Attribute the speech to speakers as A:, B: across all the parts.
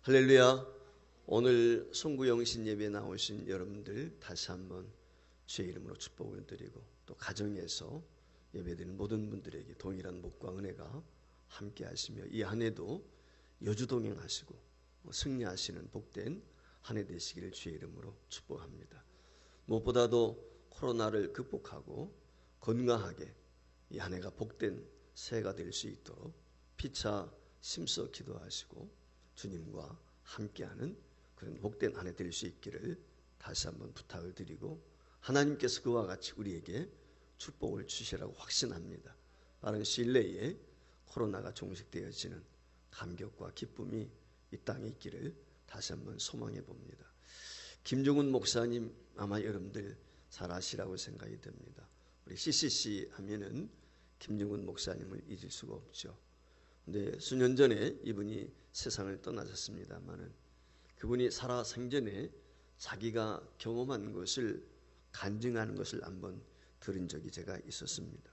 A: 할렐루야. 오늘 송구영신 예배에 나오신 여러분들 다시 한번 주의 이름으로 축복을 드리고, 또 가정에서 예배드리는 모든 분들에게 동일한 복과 은혜가 함께 하시며 이 한 해도 여주동행하시고 승리하시는 복된 한 해 되시기를 주의 이름으로 축복합니다. 무엇보다도 코로나를 극복하고 건강하게 이 한 해가 복된 새해가 될 수 있도록 피차 힘써 기도하시고 주님과 함께하는 그런 복된 한 해 될 수 있기를 다시 한번 부탁을 드리고, 하나님께서 그와 같이 우리에게 축복을 주시라고 확신합니다. 빠른 시일 내에 코로나가 종식되어지는 감격과 기쁨이 이 땅에 있기를 다시 한번 소망해 봅니다. 김종훈 목사님 아마 여러분들 잘 아시라고 생각이 됩니다. 우리 CCC 하면은 김종훈 목사님을 잊을 수가 없죠. 근데 수년 전에 이분이 세상을 떠나셨습니다만은 그분이 살아 생전에 자기가 경험한 것을 간증하는 것을 한번 들은 적이 제가 있었습니다.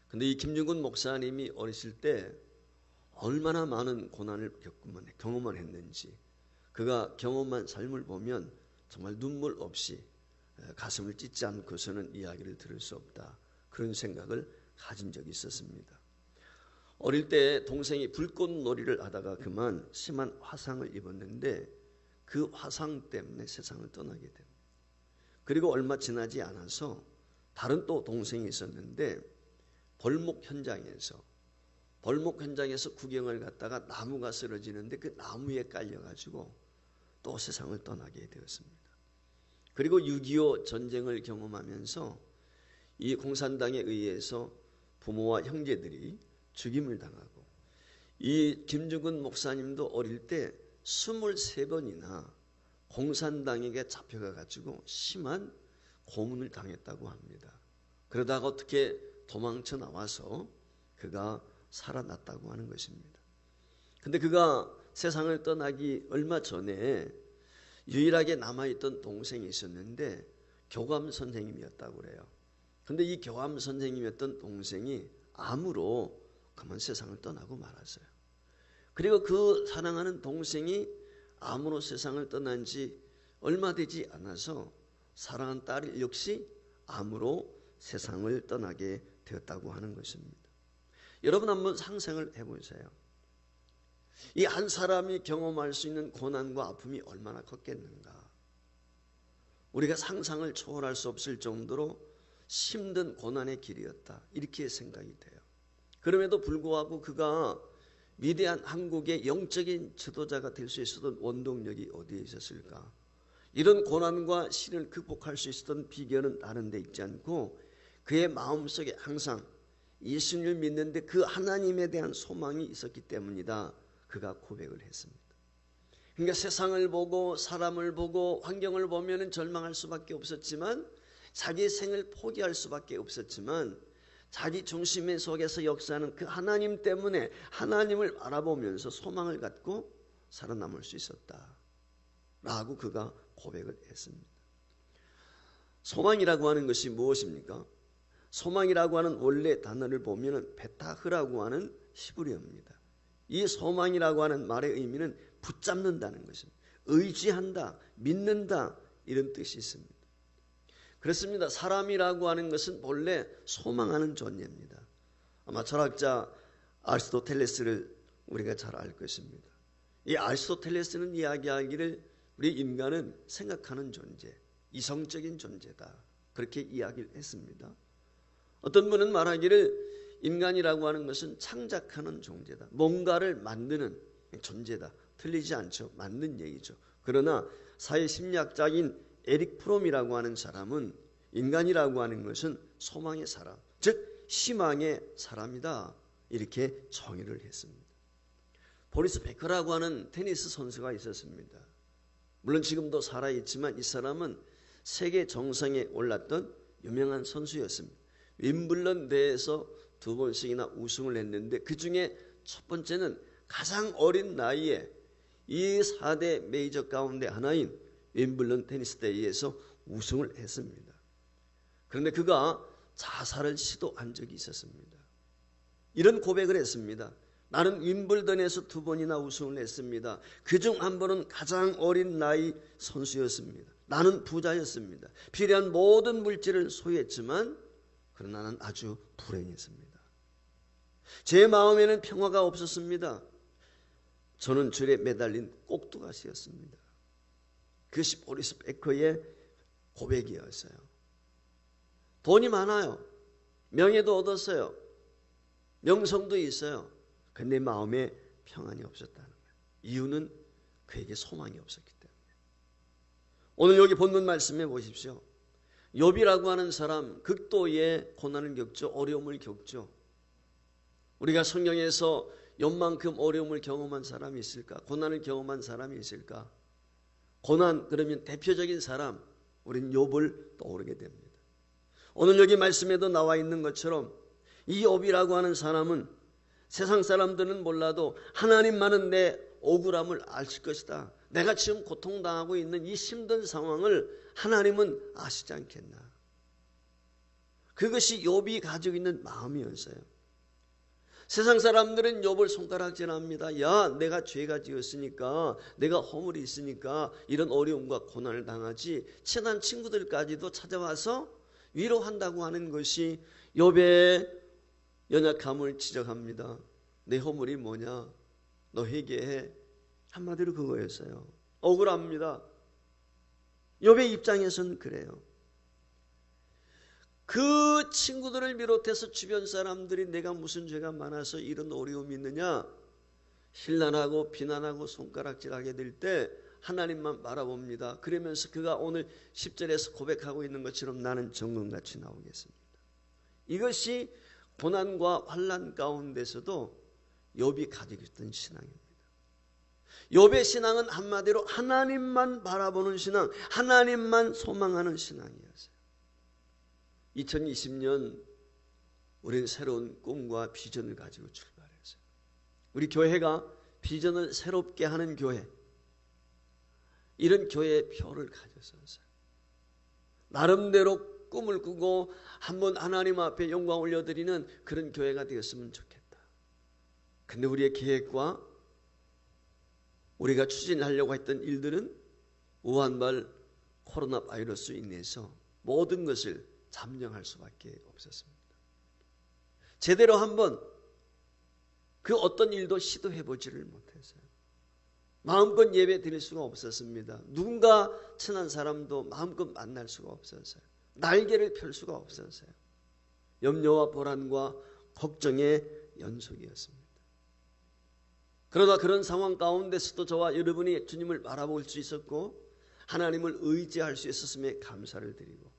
A: 근데 이 김종훈 목사님이 어렸을 때 얼마나 많은 고난을 경험만 했는지, 그가 경험한 삶을 보면 정말 눈물 없이 가슴을 찢지 않고서는 이야기를 들을 수 없다, 그런 생각을 가진 적이 있었습니다. 어릴 때 동생이 불꽃놀이를 하다가 그만 심한 화상을 입었는데 그 화상 때문에 세상을 떠나게 됩니다. 그리고 얼마 지나지 않아서 다른 또 동생이 있었는데 벌목 현장에서 구경을 갔다가 나무가 쓰러지는데 그 나무에 깔려가지고 또 세상을 떠나게 되었습니다. 그리고 6.25 전쟁을 경험하면서 이 공산당에 의해서 부모와 형제들이 죽임을 당하고, 이 김종훈 목사님도 어릴 때 23번이나 공산당에게 잡혀가 가지고 심한 고문을 당했다고 합니다. 그러다가 어떻게 도망쳐 나와서 그가 살아났다고 하는 것입니다. 근데 그가 세상을 떠나기 얼마 전에 유일하게 남아있던 동생이 있었는데 교감 선생님이었다고 그래요. 근데 이 교감 선생님이었던 동생이 암으로 그만 세상을 떠나고 말았어요. 그리고 그 사랑하는 동생이 암으로 세상을 떠난 지 얼마 되지 않아서 사랑하는 딸 역시 암으로 세상을 떠나게 되었다고 하는 것입니다. 여러분 한번 상상을 해보세요. 이 한 사람이 경험할 수 있는 고난과 아픔이 얼마나 컸겠는가. 우리가 상상을 초월할 수 없을 정도로 힘든 고난의 길이었다, 이렇게 생각이 돼요. 그럼에도 불구하고 그가 위대한 한국의 영적인 지도자가 될 수 있었던 원동력이 어디에 있었을까? 이런 고난과 시련을 극복할 수 있었던 비결은 다른 데 있지 않고 그의 마음속에 항상 예수님을 믿는데 그 하나님에 대한 소망이 있었기 때문이다, 그가 고백을 했습니다. 그러니까 세상을 보고 사람을 보고 환경을 보면 절망할 수밖에 없었지만, 자기의 생을 포기할 수밖에 없었지만, 자기 중심의 속에서 역사하는 그 하나님 때문에 하나님을 알아보면서 소망을 갖고 살아남을 수 있었다 라고 그가 고백을 했습니다. 소망이라고 하는 것이 무엇입니까? 소망이라고 하는 원래 단어를 보면 베타흐라고 하는 히브리어입니다. 이 소망이라고 하는 말의 의미는 붙잡는다는 것입니다. 의지한다, 믿는다, 이런 뜻이 있습니다. 그렇습니다. 사람이라고 하는 것은 본래 소망하는 존재입니다. 아마 철학자 아리스토텔레스를 우리가 잘 알 것입니다. 이 아리스토텔레스는 이야기하기를 우리 인간은 생각하는 존재, 이성적인 존재다, 그렇게 이야기를 했습니다. 어떤 분은 말하기를 인간이라고 하는 것은 창작하는 존재다, 뭔가를 만드는 존재다. 틀리지 않죠. 맞는 얘기죠. 그러나 사회심리학자인 에릭 프롬이라고 하는 사람은 인간이라고 하는 것은 소망의 사람, 즉 희망의 사람이다, 이렇게 정의를 했습니다. 보리스 베커라고 하는 테니스 선수가 있었습니다. 물론 지금도 살아있지만 이 사람은 세계 정상에 올랐던 유명한 선수였습니다. 윈블런 대회에서 2번씩이나 우승을 했는데 그 중에 첫 번째는 가장 어린 나이에 이 4대 메이저 가운데 하나인 윈블런 테니스 대회에서 우승을 했습니다. 그런데 그가 자살을 시도한 적이 있었습니다. 이런 고백을 했습니다. 나는 윈블던에서 2번이나 우승을 했습니다. 그중 한 번은 가장 어린 나이 선수였습니다. 나는 부자였습니다. 필요한 모든 물질을 소유했지만 그러나 나는 아주 불행했습니다. 제 마음에는 평화가 없었습니다. 저는 줄에 매달린 꼭두가시였습니다. 그것이 보리스 베커의 고백이었어요. 돈이 많아요. 명예도 얻었어요. 명성도 있어요. 근데 마음에 평안이 없었다는 거예요. 이유는 그에게 소망이 없었기 때문에. 오늘 여기 본문 말씀해 보십시오. 욥이라고 하는 사람 극도의 고난을 겪죠. 어려움을 겪죠. 우리가 성경에서 욥만큼 어려움을 경험한 사람이 있을까? 고난을 경험한 사람이 있을까? 고난 그러면 대표적인 사람 우리는 욥을 떠오르게 됩니다. 오늘 여기 말씀에도 나와 있는 것처럼 이 욥이라고 하는 사람은 세상 사람들은 몰라도 하나님만은 내 억울함을 아실 것이다. 내가 지금 고통당하고 있는 이 힘든 상황을 하나님은 아시지 않겠나. 그것이 욥이 가지고 있는 마음이었어요. 세상 사람들은 욥을 손가락질합니다. 야, 내가 죄가 지었으니까, 내가 허물이 있으니까 이런 어려움과 고난을 당하지. 친한 친구들까지도 찾아와서 위로한다고 하는 것이 욥의 연약함을 지적합니다. 내 허물이 뭐냐? 너 회개해. 한마디로 그거였어요. 억울합니다. 욥의 입장에서는 그래요. 그 친구들을 비롯해서 주변 사람들이 내가 무슨 죄가 많아서 이런 어려움이 있느냐 힐난하고 비난하고 손가락질하게 될 때 하나님만 바라봅니다. 그러면서 그가 오늘 10절에서 고백하고 있는 것처럼 나는 정금같이 나오겠습니다. 이것이 고난과 환난 가운데서도 욥이 가지고 있던 신앙입니다. 욥의 신앙은 한마디로 하나님만 바라보는 신앙, 하나님만 소망하는 신앙이었어요. 2020년 우리는 새로운 꿈과 비전을 가지고 출발했어요. 우리 교회가 비전을 새롭게 하는 교회, 이런 교회의 표를 가졌었어요. 나름대로 꿈을 꾸고 한번 하나님 앞에 영광 올려드리는 그런 교회가 되었으면 좋겠다. 근데 우리의 계획과 우리가 추진하려고 했던 일들은 우한발 코로나 바이러스로 인해서 모든 것을 잠정할 수밖에 없었습니다. 제대로 한번 그 어떤 일도 시도해보지를 못했어요. 마음껏 예배 드릴 수가 없었습니다. 누군가 친한 사람도 마음껏 만날 수가 없었어요. 날개를 펼 수가 없었어요. 염려와 불안과 걱정의 연속이었습니다. 그러다 그런 상황 가운데서도 저와 여러분이 주님을 바라볼 수 있었고 하나님을 의지할 수 있었음에 감사를 드리고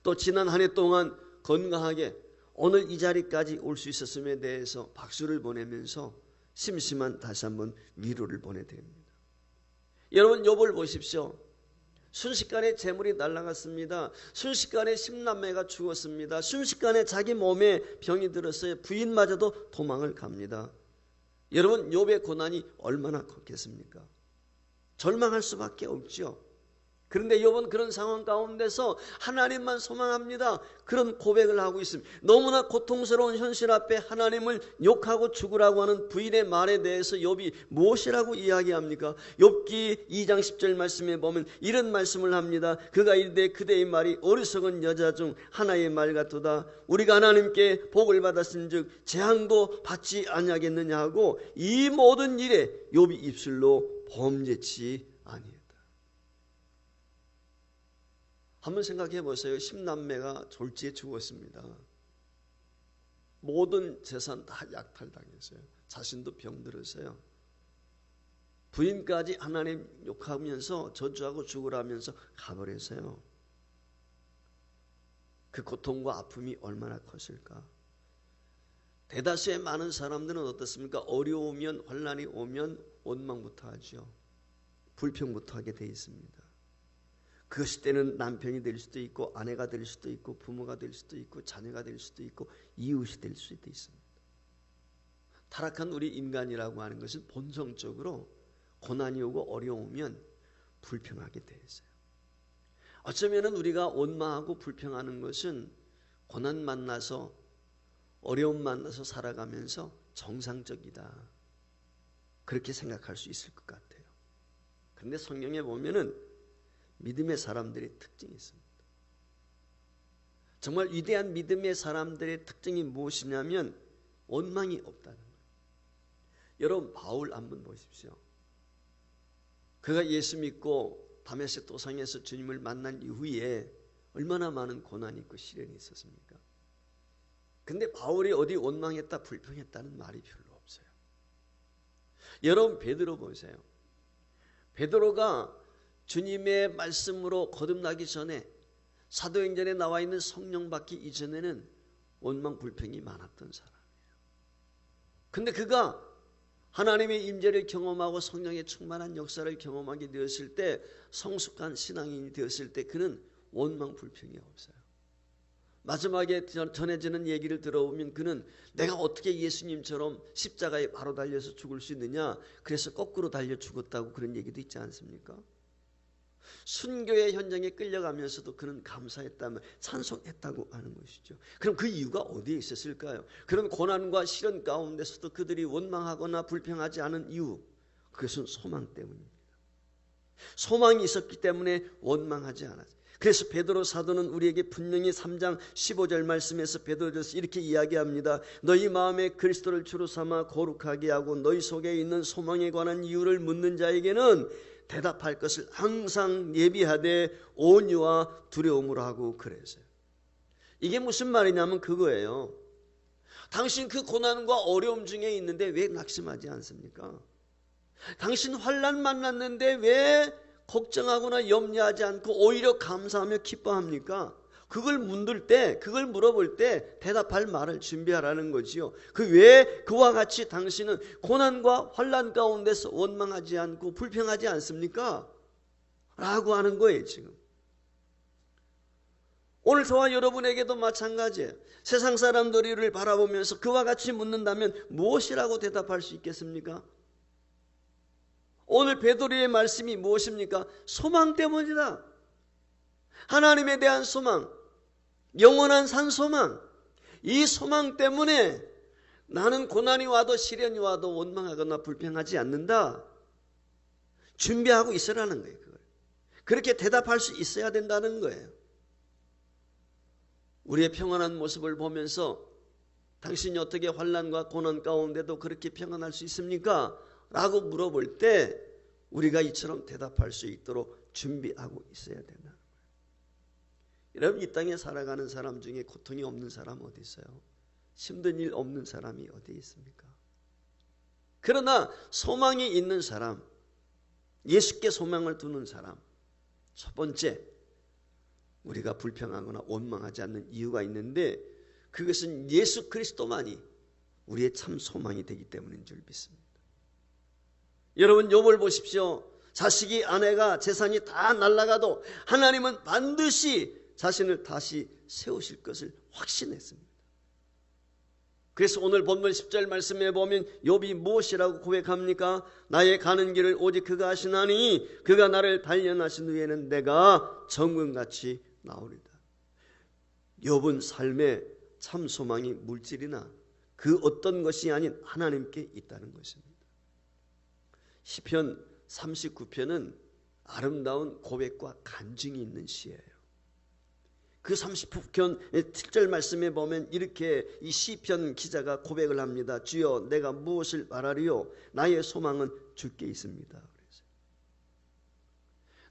A: 또 지난 한 해 동안 건강하게 오늘 이 자리까지 올 수 있었음에 대해서 박수를 보내면서 심심한 다시 한번 위로를 보내드립니다. 여러분 욥을 보십시오. 순식간에 재물이 날아갔습니다. 순식간에 10남매가 죽었습니다. 순식간에 자기 몸에 병이 들었어요. 부인마저도 도망을 갑니다. 여러분 욥의 고난이 얼마나 컸겠습니까? 절망할 수밖에 없죠. 그런데 욥은 그런 상황 가운데서 하나님만 소망합니다. 그런 고백을 하고 있습니다. 너무나 고통스러운 현실 앞에 하나님을 욕하고 죽으라고 하는 부인의 말에 대해서 욥이 무엇이라고 이야기합니까? 욥기 2장 10절 말씀에 보면 이런 말씀을 합니다. 그가 이르되 그대의 말이 어리석은 여자 중 하나의 말 같도다. 우리가 하나님께 복을 받았은즉 재앙도 받지 아니하겠느냐 하고 이 모든 일에 욥이 입술로 범죄치 아니했다. 한번 생각해 보세요. 10남매가 졸지에 죽었습니다. 모든 재산 다 약탈당했어요. 자신도 병들었어요. 부인까지 하나님 욕하면서 저주하고 죽으라면서 가버렸어요. 그 고통과 아픔이 얼마나 컸을까. 대다수의 많은 사람들은 어떻습니까? 어려우면 환난이 오면 원망부터 하죠. 불평부터 하게 돼 있습니다. 그것이 때는 남편이 될 수도 있고 아내가 될 수도 있고 부모가 될 수도 있고 자녀가 될 수도 있고 이웃이 될 수도 있습니다. 타락한 우리 인간이라고 하는 것은 본성적으로 고난이 오고 어려우면 불평하게 돼 있어요. 어쩌면 우리가 원망하고 불평하는 것은 고난 만나서 어려움 만나서 살아가면서 정상적이다, 그렇게 생각할 수 있을 것 같아요. 그런데 성경에 보면은 믿음의 사람들의 특징이 있습니다. 정말 위대한 믿음의 사람들의 특징이 무엇이냐면 원망이 없다는 거예요. 여러분, 바울 한번 보십시오. 그가 예수 믿고 다메섹 도상에서 주님을 만난 이후에 얼마나 많은 고난이 있고 시련이 있었습니까? 근데 바울이 어디 원망했다, 불평했다는 말이 별로 없어요. 여러분, 베드로 보세요. 베드로가 주님의 말씀으로 거듭나기 전에, 사도행전에 나와 있는 성령 받기 이전에는 원망 불평이 많았던 사람이에요. 근데 그가 하나님의 임재를 경험하고 성령의 충만한 역사를 경험하게 되었을 때, 성숙한 신앙인이 되었을 때 그는 원망 불평이 없어요. 마지막에 전해지는 얘기를 들어보면 그는 내가 어떻게 예수님처럼 십자가에 바로 달려서 죽을 수 있느냐, 그래서 거꾸로 달려 죽었다고 그런 얘기도 있지 않습니까? 순교의 현장에 끌려가면서도 그는 감사했다며 찬송했다고 하는 것이죠. 그럼 그 이유가 어디에 있었을까요? 그런 고난과 시련 가운데서도 그들이 원망하거나 불평하지 않은 이유, 그것은 소망 때문입니다. 소망이 있었기 때문에 원망하지 않았어요. 그래서 베드로 사도는 우리에게 분명히 3장 15절 말씀에서 베드로에서 이렇게 이야기합니다. 너희 마음에 그리스도를 주로 삼아 거룩하게 하고 너희 속에 있는 소망에 관한 이유를 묻는 자에게는 대답할 것을 항상 예비하되 온유와 두려움으로 하고 그랬어요. 이게 무슨 말이냐면 그거예요. 당신 그 고난과 어려움 중에 있는데 왜 낙심하지 않습니까? 당신 환난 만났는데 왜 걱정하거나 염려하지 않고 오히려 감사하며 기뻐합니까? 그걸 그걸 물어볼 때 대답할 말을 준비하라는 거지요. 왜 그와 같이 당신은 고난과 환난 가운데서 원망하지 않고 불평하지 않습니까? 라고 하는 거예요, 지금. 오늘 저와 여러분에게도 마찬가지예요. 세상 사람들을 바라보면서 그와 같이 묻는다면 무엇이라고 대답할 수 있겠습니까? 오늘 베드로의 말씀이 무엇입니까? 소망 때문이다. 하나님에 대한 소망, 영원한 산 소망, 이 소망 때문에 나는 고난이 와도 시련이 와도 원망하거나 불평하지 않는다. 준비하고 있으라는 거예요. 그걸. 그렇게 대답할 수 있어야 된다는 거예요. 우리의 평안한 모습을 보면서 당신이 어떻게 환난과 고난 가운데도 그렇게 평안할 수 있습니까? 라고 물어볼 때 우리가 이처럼 대답할 수 있도록 준비하고 있어야 된다. 여러분, 이 땅에 살아가는 사람 중에 고통이 없는 사람 어디 있어요? 힘든 일 없는 사람이 어디 있습니까? 그러나 소망이 있는 사람, 예수께 소망을 두는 사람, 첫 번째, 우리가 불평하거나 원망하지 않는 이유가 있는데 그것은 예수 그리스도만이 우리의 참 소망이 되기 때문인 줄 믿습니다. 여러분, 욥을 보십시오. 자식이, 아내가, 재산이 다 날아가도 하나님은 반드시 자신을 다시 세우실 것을 확신했습니다. 그래서 오늘 본문 10절 말씀에 보면 욥이 무엇이라고 고백합니까? 나의 가는 길을 오직 그가 아시나니 그가 나를 단련하신 후에는 내가 정금같이 나오리다. 욥은 삶에 참 소망이 물질이나 그 어떤 것이 아닌 하나님께 있다는 것입니다. 시편 39편은 아름다운 고백과 간증이 있는 시예요. 그 39편 7절 말씀에 보면 이렇게 이 시편 기자가 고백을 합니다. 주여, 내가 무엇을 바라리요? 나의 소망은 주께 있습니다. 그래서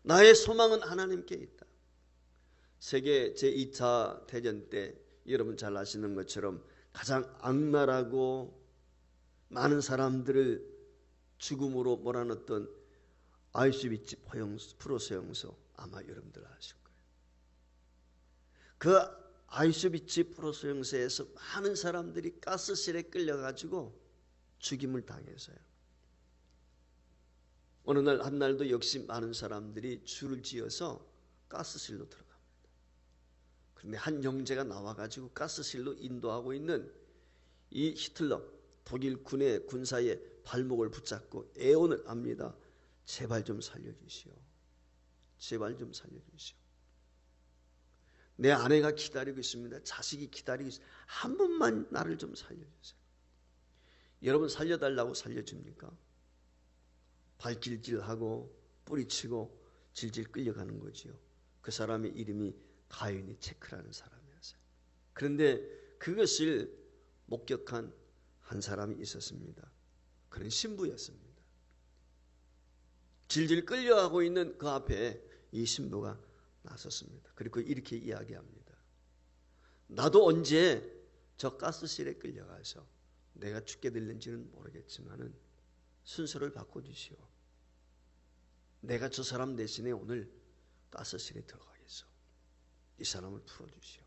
A: 나의 소망은 하나님께 있다. 세계 제2차 대전 때 여러분 잘 아시는 것처럼 가장 악랄하고 많은 사람들을 죽음으로 몰아넣었던 아우슈비츠 포로 수용소, 아마 여러분들 아실 거예요. 그 아우슈비츠 포로 수용소에서 많은 사람들이 가스실에 끌려가지고 죽임을 당해서요. 어느 날 한날도 역시 많은 사람들이 줄을 지어서 가스실로 들어갑니다. 그런데 한 형제가 나와가지고 가스실로 인도하고 있는 이 히틀러 독일 군의 군사의 발목을 붙잡고 애원을 합니다. 제발 좀 살려주시오. 제발 좀 살려주시오. 내 아내가 기다리고 있습니다. 자식이 기다리고 있습니다. 한 번만 나를 좀 살려주세요. 여러분 살려달라고 살려줍니까? 발길질하고 뿌리치고 질질 끌려가는 거지요. 그 사람의 이름이 가인이 체크라는 사람이었어요. 그런데 그것을 목격한 한 사람이 있었습니다. 그는 신부였습니다. 질질 끌려가고 있는 그 앞에 이 신부가 나섰습니다. 그리고 이렇게 이야기합니다. 나도 언제 저 가스실에 끌려가서 내가 죽게 될는지는 모르겠지만은 순서를 바꿔주시오. 내가 저 사람 대신에 오늘 가스실에 들어가겠소. 이 사람을 풀어주시오.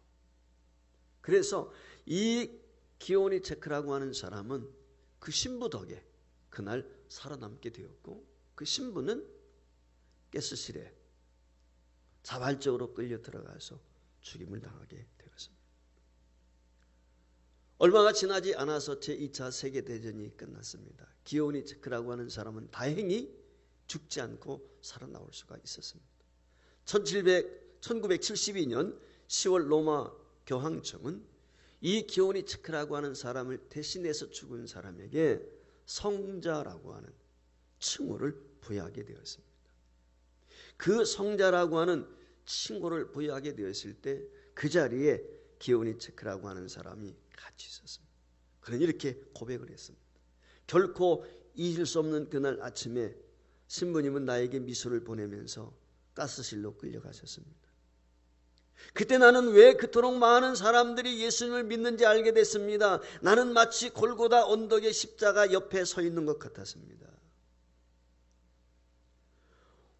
A: 그래서 이 기온이 체크라고 하는 사람은 그 신부 덕에 그날 살아남게 되었고, 그 신부는 가스실에 자발적으로 끌려 들어가서 죽임을 당하게 되었습니다. 얼마가 지나지 않아서 제2차 세계대전이 끝났습니다. 기온이 체크라고 하는 사람은 다행히 죽지 않고 살아나올 수가 있었습니다. 1972년 10월 로마 교황청은 이 기온이 체크라고 하는 사람을 대신해서 죽은 사람에게 성자라고 하는 칭호를 부여하게 되었습니다. 그 성자라고 하는 칭호를 부여하게 되었을 때 그 자리에 기온이 체크라고 하는 사람이 같이 있었습니다. 그는 이렇게 고백을 했습니다. 결코 잊을 수 없는 그날 아침에 신부님은 나에게 미소를 보내면서 가스실로 끌려가셨습니다. 그때 나는 왜 그토록 많은 사람들이 예수님을 믿는지 알게 됐습니다. 나는 마치 골고다 언덕의 십자가 옆에 서 있는 것 같았습니다.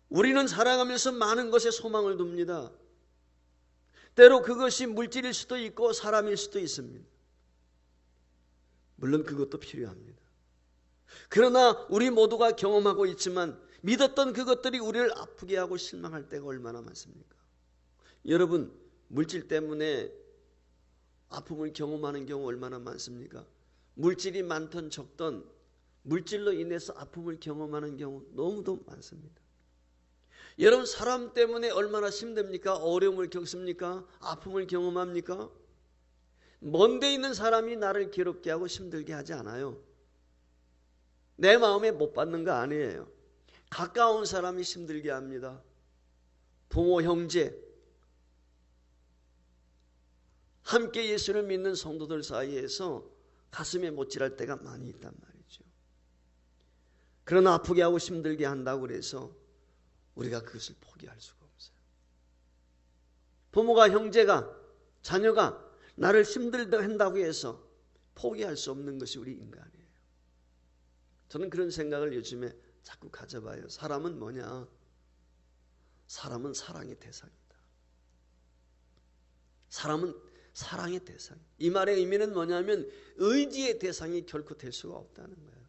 A: 우리는 살아가면서 많은 것에 소망을 둡니다. 때로 그것이 물질일 수도 있고 사람일 수도 있습니다. 물론 그것도 필요합니다. 그러나 우리 모두가 경험하고 있지만 믿었던 그것들이 우리를 아프게 하고 실망할 때가 얼마나 많습니까? 여러분, 물질 때문에 아픔을 경험하는 경우 얼마나 많습니까? 물질이 많든 적든 물질로 인해서 아픔을 경험하는 경우 너무도 많습니다. 여러분, 사람 때문에 얼마나 힘듭니까? 어려움을 겪습니까? 아픔을 경험합니까? 먼데 있는 사람이 나를 괴롭게 하고 힘들게 하지 않아요. 내 마음에 못 받는 거 아니에요. 가까운 사람이 힘들게 합니다. 부모, 형제, 함께 예수를 믿는 성도들 사이에서 가슴에 못질할 때가 많이 있단 말이죠. 그러나 아프게 하고 힘들게 한다고 해서 우리가 그것을 포기할 수가 없어요. 부모가, 형제가, 자녀가 나를 힘들게 한다고 해서 포기할 수 없는 것이 우리 인간이에요. 저는 그런 생각을 요즘에 자꾸 가져봐요. 사람은 뭐냐? 사람은 사랑의 대상이다. 사람은 사랑의 대상. 이 말의 의미는 뭐냐면 의지의 대상이 결코 될 수가 없다는 거예요.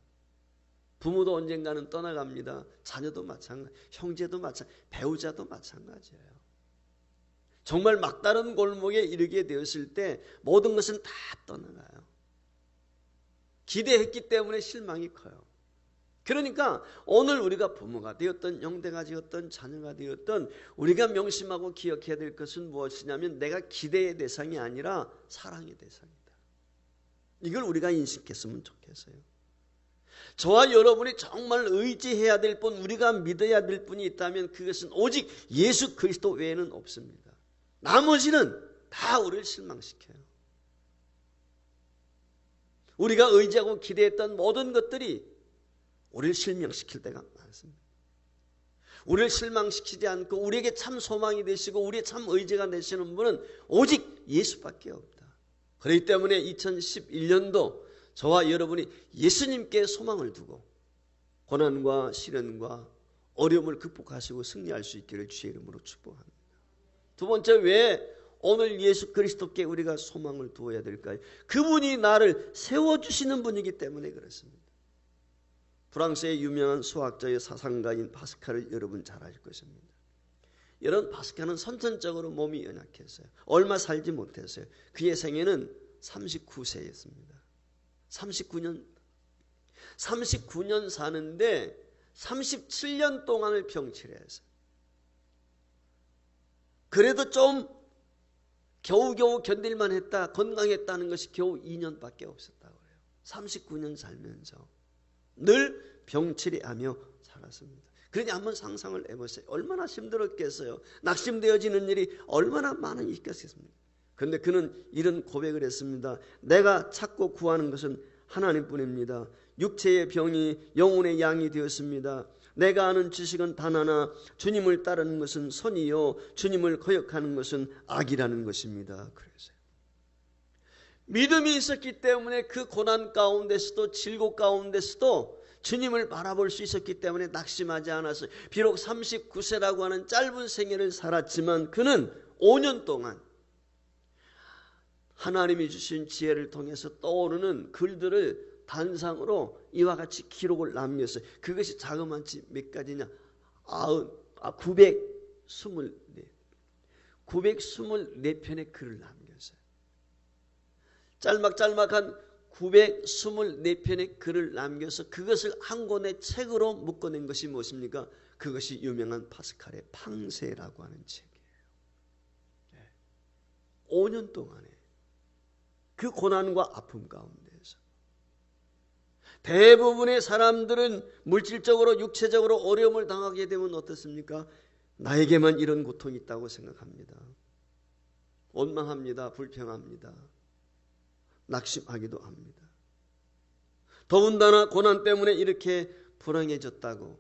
A: 부모도 언젠가는 떠나갑니다. 자녀도 마찬가지, 형제도 마찬가지, 배우자도 마찬가지예요. 정말 막다른 골목에 이르게 되었을 때 모든 것은 다 떠나가요. 기대했기 때문에 실망이 커요. 그러니까 오늘 우리가 부모가 되었던, 형제가 되었던, 자녀가 되었던 우리가 명심하고 기억해야 될 것은 무엇이냐면 내가 기대의 대상이 아니라 사랑의 대상이다. 이걸 우리가 인식했으면 좋겠어요. 저와 여러분이 정말 의지해야 될 분, 우리가 믿어야 될 분이 있다면 그것은 오직 예수 그리스도 외에는 없습니다. 나머지는 다 우리를 실망시켜요. 우리가 의지하고 기대했던 모든 것들이 우리를 실망시킬 때가 많습니다. 우리를 실망시키지 않고 우리에게 참 소망이 되시고 우리의 참 의지가 되시는 분은 오직 예수밖에 없다. 그렇기 때문에 2011년도 저와 여러분이 예수님께 소망을 두고 고난과 시련과 어려움을 극복하시고 승리할 수 있기를 주의 이름으로 축복합니다. 두 번째, 왜 오늘 예수 그리스도께 우리가 소망을 두어야 될까요? 그분이 나를 세워주시는 분이기 때문에 그렇습니다. 프랑스의 유명한 수학자의 사상가인 파스칼을 여러분 잘 알 것입니다. 여러분, 파스칼은 선천적으로 몸이 연약했어요. 얼마 살지 못했어요. 그의 생애는 39세였습니다. 39년 사는데 37년 동안을 병치레 했어요. 그래도 좀 겨우겨우 견딜만 했다, 건강했다는 것이 겨우 2년밖에 없었다고 해요. 39년 살면서 늘 병치레하며 살았습니다. 그러니 한번 상상을 해보세요. 얼마나 힘들었겠어요. 낙심되어지는 일이 얼마나 많이 있겠습니까? 그런데 그는 이런 고백을 했습니다. 내가 찾고 구하는 것은 하나님뿐입니다. 육체의 병이 영혼의 양이 되었습니다. 내가 아는 지식은 단 하나, 주님을 따르는 것은 선이요 주님을 거역하는 것은 악이라는 것입니다. 그래서 믿음이 있었기 때문에 그 고난 가운데서도 질곡 가운데서도 주님을 바라볼 수 있었기 때문에 낙심하지 않았어요. 비록 39세라고 하는 짧은 생애를 살았지만 그는 5년 동안 하나님이 주신 지혜를 통해서 떠오르는 글들을 단상으로 이와 같이 기록을 남겼어요. 그것이 자그마치 몇 가지냐? 924편의 글을 남겼어요. 짤막짤막한 924편의 글을 남겨서 그것을 한 권의 책으로 묶어낸 것이 무엇입니까? 그것이 유명한 파스칼의 팡세라고 하는 책이에요. 5년 동안에 그 고난과 아픔 가운데서 대부분의 사람들은 물질적으로 육체적으로 어려움을 당하게 되면 어떻습니까? 나에게만 이런 고통이 있다고 생각합니다. 원망합니다. 불평합니다. 낙심하기도 합니다. 더군다나 고난 때문에 이렇게 불행해졌다고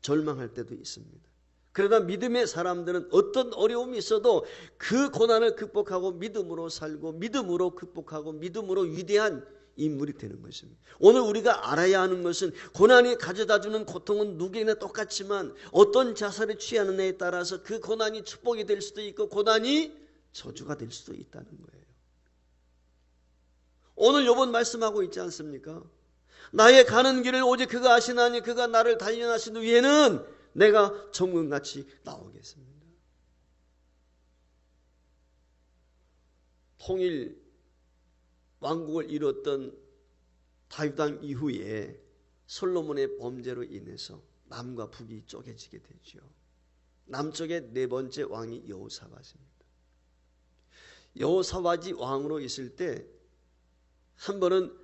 A: 절망할 때도 있습니다. 그러나 믿음의 사람들은 어떤 어려움이 있어도 그 고난을 극복하고 믿음으로 살고 믿음으로 극복하고 믿음으로 위대한 인물이 되는 것입니다. 오늘 우리가 알아야 하는 것은 고난이 가져다주는 고통은 누구에게나 똑같지만 어떤 자세를 취하느냐에 따라서 그 고난이 축복이 될 수도 있고 고난이 저주가 될 수도 있다는 거예요. 오늘 요번 말씀하고 있지 않습니까? 나의 가는 길을 오직 그가 아시나니 그가 나를 단련하신 후에는 내가 정금같이 나오겠습니다. 통일 왕국을 이뤘던 다윗 왕 이후에 솔로몬의 범죄로 인해서 남과 북이 쪼개지게 되죠. 남쪽의 네 번째 왕이 여호사밧입니다. 여호사밧이 왕으로 있을 때 한 번은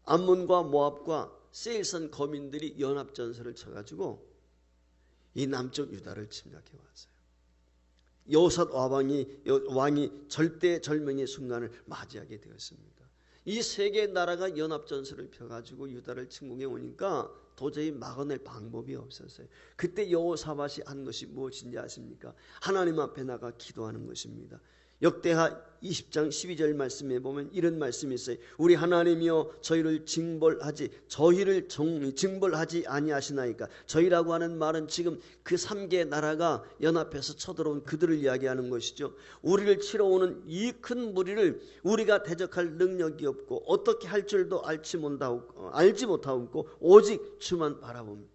A: 암몬과 모압과 세일선 거민들이 연합전선을 쳐가지고 이 남쪽 유다를 침략해 왔어요. 여호사밧 왕이 절대절명의 순간을 맞이하게 되었습니다. 이 세 개의 나라가 연합전선을 펴가지고 유다를 침공해 오니까 도저히 막아낼 방법이 없었어요. 그때 여호사밧이 한 것이 무엇인지 아십니까? 하나님 앞에 나가 기도하는 것입니다. 역대하 20장 12절 말씀에 보면 이런 말씀이 있어요. 우리 하나님이여 저희를 징벌하지 아니하시나이까. 저희라고 하는 말은 지금 그 3개의 나라가 연합해서 쳐들어온 그들을 이야기하는 것이죠. 우리를 치러 오는 이 큰 무리를 우리가 대적할 능력이 없고 어떻게 할 줄도 알지 못하고 오직 주만 바라봅니다.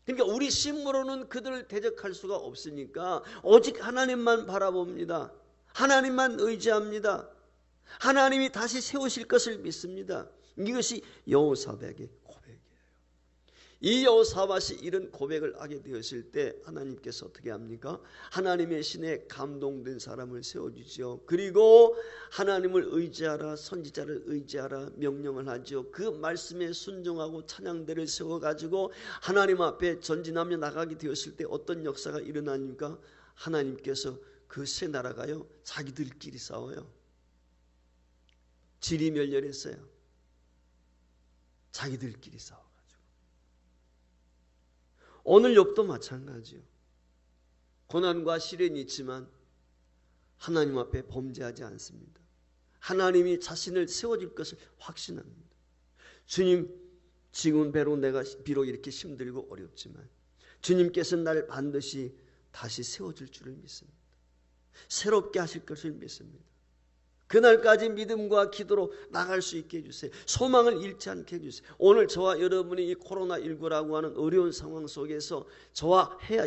A: 그러니까 우리 힘으로는 그들을 대적할 수가 없으니까 오직 하나님만 바라봅니다. 하나님만 의지합니다. 하나님이 다시 세우실 것을 믿습니다. 이것이 여호사밧의 고백이에요. 이 여호사밧이 이런 고백을 하게 되었을 때 하나님께서 어떻게 합니까? 하나님의 신에 감동된 사람을 세워주죠. 그리고 하나님을 의지하라, 선지자를 의지하라 명령을 하죠. 그 말씀에 순종하고 찬양대를 세워가지고 하나님 앞에 전진하며 나가게 되었을 때 어떤 역사가 일어나니까 하나님께서 그 세 나라가요 자기들끼리 싸워요. 질이 멸렬했어요. 자기들끼리 싸워가지고. 오늘 욥도 마찬가지요. 고난과 시련이 있지만 하나님 앞에 범죄하지 않습니다. 하나님이 자신을 세워줄 것을 확신합니다. 주님, 지금 내가 비록 이렇게 힘들고 어렵지만 주님께서 나를 반드시 다시 세워줄 줄을 믿습니다. 새롭게 하실 것을 믿습니다. 그날까지 믿음과 기도로 나갈 수 있게 해주세요. 소망을 잃지 않게 해주세요. 오늘 저와 여러분이 이 코로나19라고 하는 어려운 상황 속에서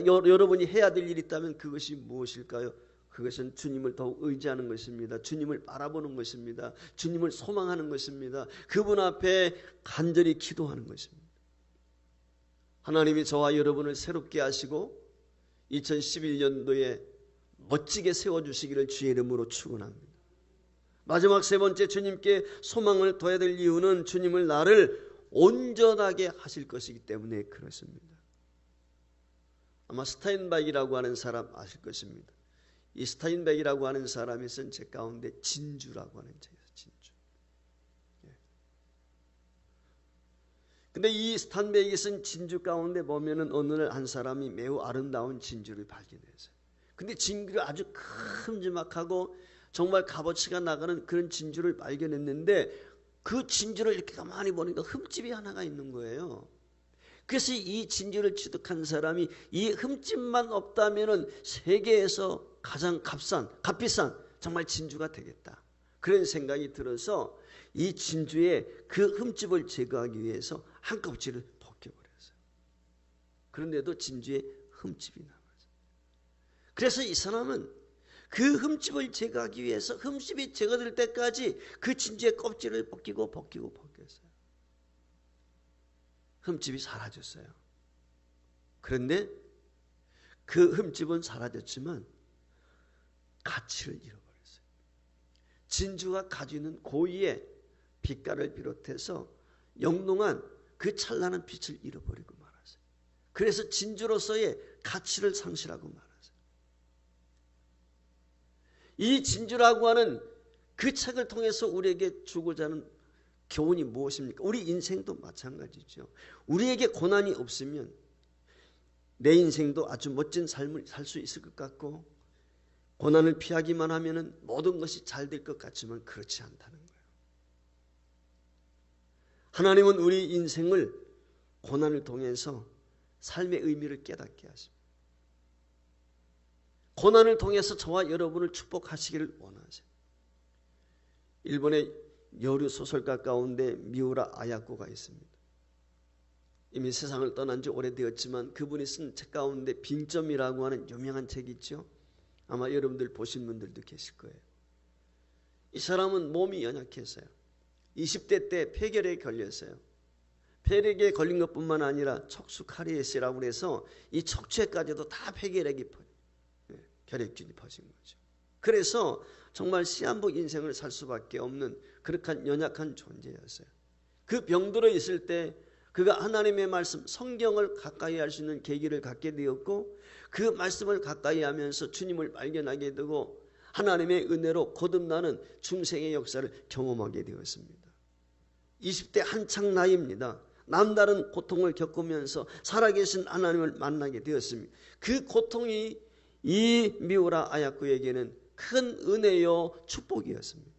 A: 여러분이 해야 될 일이 있다면 그것이 무엇일까요? 그것은 주님을 더욱 의지하는 것입니다. 주님을 바라보는 것입니다. 주님을 소망하는 것입니다. 그분 앞에 간절히 기도하는 것입니다. 하나님이 저와 여러분을 새롭게 하시고 2011년도에 멋지게 세워주시기를 주의 이름으로 축원합니다. 마지막 세 번째 주님께 소망을 둬야 될 이유는 주님을 나를 온전하게 하실 것이기 때문에 그렇습니다. 아마 스타인백이라고 하는 사람 아실 것입니다. 이 스타인백이라고 하는 사람이 쓴 책 가운데 진주라고 하는 책이에요. 진주. 근데 이 스타인백이 쓴 진주 가운데 보면은 어느 날 한 사람이 매우 아름다운 진주를 발견했어요. 근데 진주가 아주 큼지막하고 정말 값어치가 나가는 그런 진주를 발견했는데 그 진주를 이렇게 가만히 보니까 흠집이 하나가 있는 거예요. 그래서 이 진주를 취득한 사람이 이 흠집만 없다면은 세계에서 가장 값비싼 정말 진주가 되겠다. 그런 생각이 들어서 이 진주의 그 흠집을 제거하기 위해서 한 껍질을 벗겨버렸어요. 그런데도 진주에 흠집이 남았어요. 그래서 이 사람은 그 흠집을 제거하기 위해서 흠집이 제거될 때까지 그 진주의 껍질을 벗겼어요. 흠집이 사라졌어요. 그런데 그 흠집은 사라졌지만 가치를 잃어버렸어요. 진주가 가지고 있는 고유의 빛깔을 비롯해서 영롱한 그 찬란한 빛을 잃어버리고 말았어요. 그래서 진주로서의 가치를 상실하고 말았어요. 이 진주라고 하는 그 책을 통해서 우리에게 주고자 하는 교훈이 무엇입니까? 우리 인생도 마찬가지죠. 우리에게 고난이 없으면 내 인생도 아주 멋진 삶을 살 수 있을 것 같고 고난을 피하기만 하면 모든 것이 잘 될 것 같지만 그렇지 않다는 거예요. 하나님은 우리 인생을 고난을 통해서 삶의 의미를 깨닫게 하십니다. 고난을 통해서 저와 여러분을 축복하시기를 원하세요. 일본의 여류 소설가 가운데 미우라 아야코가 있습니다. 이미 세상을 떠난 지 오래되었지만 그분이 쓴 책 가운데 빈점이라고 하는 유명한 책이 있죠. 아마 여러분들 보신 분들도 계실 거예요. 이 사람은 몸이 연약했어요. 20대 때 폐결에 걸렸어요. 폐결에 걸린 것뿐만 아니라 척수 카리에스라고 해서 이 척추에까지도 다 폐결핵이 혈액균이 퍼진 거죠. 그래서 정말 시한부 인생을 살 수밖에 없는 그렇게 연약한 존재였어요. 그 병들어 있을 때 그가 하나님의 말씀 성경을 가까이 할 수 있는 계기를 갖게 되었고 그 말씀을 가까이 하면서 주님을 발견하게 되고 하나님의 은혜로 거듭나는 중생의 역사를 경험하게 되었습니다. 20대 한창 나이입니다. 남다른 고통을 겪으면서 살아계신 하나님을 만나게 되었습니다. 그 고통이 이 미우라 아야코에게는 큰 은혜요 축복이었습니다.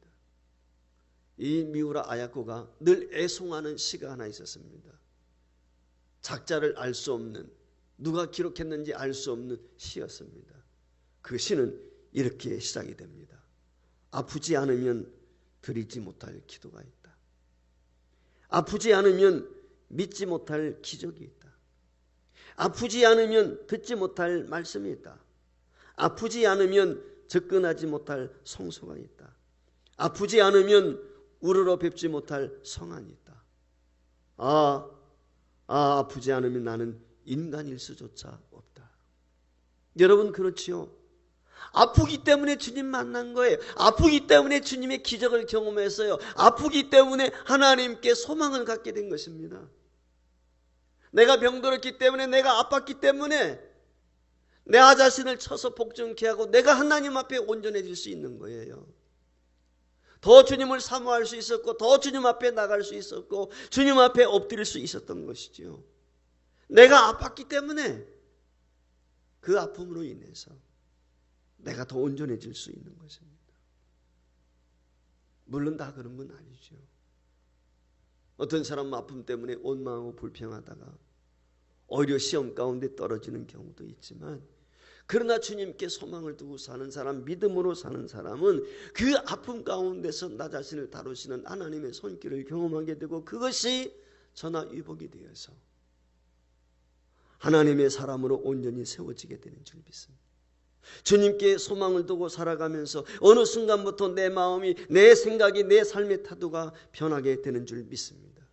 A: 이 미우라 아야코가 늘 애송하는 시가 하나 있었습니다. 작자를 알 수 없는, 누가 기록했는지 알 수 없는 시였습니다. 그 시는 이렇게 시작이 됩니다. 아프지 않으면 드리지 못할 기도가 있다. 아프지 않으면 믿지 못할 기적이 있다. 아프지 않으면 듣지 못할 말씀이 있다. 아프지 않으면 접근하지 못할 성소가 있다. 아프지 않으면 우러러 뵙지 못할 성안이 있다. 아프지 않으면 나는 인간일 수조차 없다. 여러분 그렇지요? 아프기 때문에 주님 만난 거예요. 아프기 때문에 주님의 기적을 경험했어요. 아프기 때문에 하나님께 소망을 갖게 된 것입니다. 내가 병들었기 때문에, 내가 아팠기 때문에 내 자신을 쳐서 복종케 하고 내가 하나님 앞에 온전해질 수 있는 거예요. 더 주님을 사모할 수 있었고 더 주님 앞에 나갈 수 있었고 주님 앞에 엎드릴 수 있었던 것이죠. 내가 아팠기 때문에 그 아픔으로 인해서 내가 더 온전해질 수 있는 것입니다. 물론 다 그런 건 아니죠. 어떤 사람은 아픔 때문에 원망하고 불평하다가 오히려 시험 가운데 떨어지는 경우도 있지만 그러나 주님께 소망을 두고 사는 사람, 믿음으로 사는 사람은 그 아픔 가운데서 나 자신을 다루시는 하나님의 손길을 경험하게 되고 그것이 전화위복이 되어서 하나님의 사람으로 온전히 세워지게 되는 줄 믿습니다. 주님께 소망을 두고 살아가면서 어느 순간부터 내 마음이, 내 생각이, 내 삶의 태도가 변하게 되는 줄 믿습니다.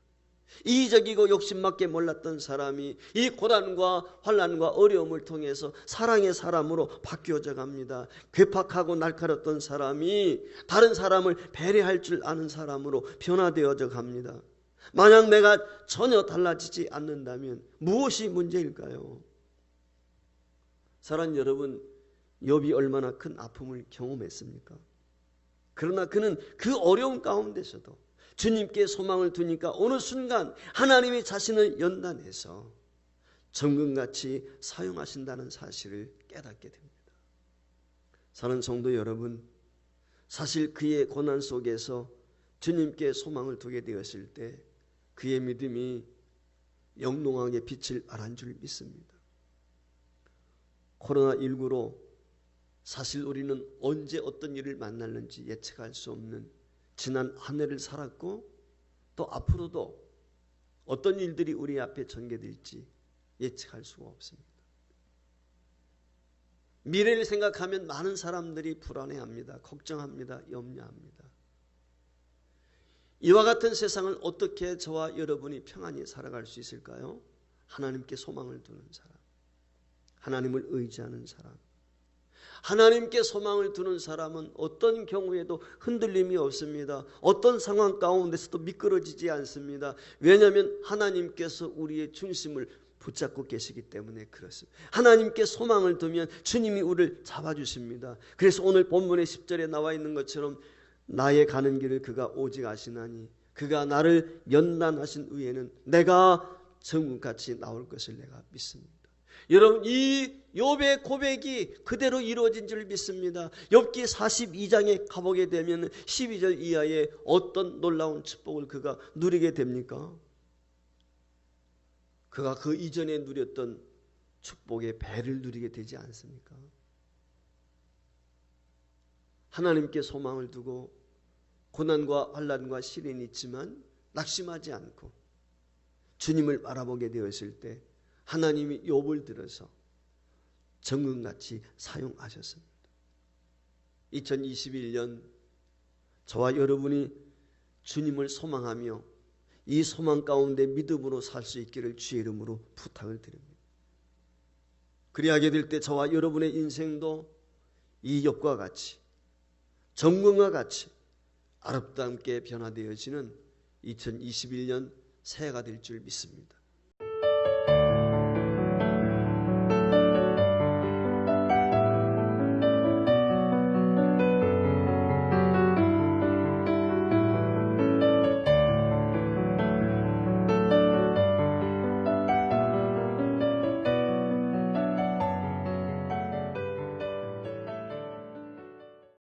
A: 이기적이고 욕심밖에 몰랐던 사람이 이 고난과 환난과 어려움을 통해서 사랑의 사람으로 바뀌어져 갑니다. 괴팍하고 날카롭던 사람이 다른 사람을 배려할 줄 아는 사람으로 변화되어져 갑니다. 만약 내가 전혀 달라지지 않는다면 무엇이 문제일까요? 사랑하는 여러분, 욥이 얼마나 큰 아픔을 경험했습니까? 그러나 그는 그 어려움 가운데서도 주님께 소망을 두니까 어느 순간 하나님이 자신을 연단해서 정금같이 사용하신다는 사실을 깨닫게 됩니다. 사랑하는 성도 여러분, 사실 그의 고난 속에서 주님께 소망을 두게 되었을 때 그의 믿음이 영롱하게 빛을 발한 줄 믿습니다. 코로나19로 사실 우리는 언제 어떤 일을 만날는지 예측할 수 없는 지난 한 해를 살았고 또 앞으로도 어떤 일들이 우리 앞에 전개될지 예측할 수가 없습니다. 미래를 생각하면 많은 사람들이 불안해합니다. 걱정합니다. 염려합니다. 이와 같은 세상을 어떻게 저와 여러분이 평안히 살아갈 수 있을까요? 하나님께 소망을 두는 사람, 하나님을 의지하는 사람, 하나님께 소망을 두는 사람은 어떤 경우에도 흔들림이 없습니다. 어떤 상황 가운데서도 미끄러지지 않습니다. 왜냐하면 하나님께서 우리의 중심을 붙잡고 계시기 때문에 그렇습니다. 하나님께 소망을 두면 주님이 우리를 잡아주십니다. 그래서 오늘 본문의 10절에 나와 있는 것처럼 나의 가는 길을 그가 오직 아시나니 그가 나를 연단하신 후에는 내가 정금같이 나올 것을 내가 믿습니다. 여러분, 이 욥의 고백이 그대로 이루어진 줄 믿습니다. 욥기 42장에 가보게 되면 12절 이하에 어떤 놀라운 축복을 그가 누리게 됩니까? 그가 그 이전에 누렸던 축복의 배를 누리게 되지 않습니까? 하나님께 소망을 두고 고난과 환난과 시련이 있지만 낙심하지 않고 주님을 바라보게 되었을 때 하나님이 욥을 들어서 정금같이 사용하셨습니다. 2021년 저와 여러분이 주님을 소망하며 이 소망 가운데 믿음으로 살 수 있기를 주의 이름으로 부탁을 드립니다. 그리하게 될 때 저와 여러분의 인생도 이 욥과 같이 정금과 같이 아름답게 변화되어지는 2021년 새해가 될 줄 믿습니다.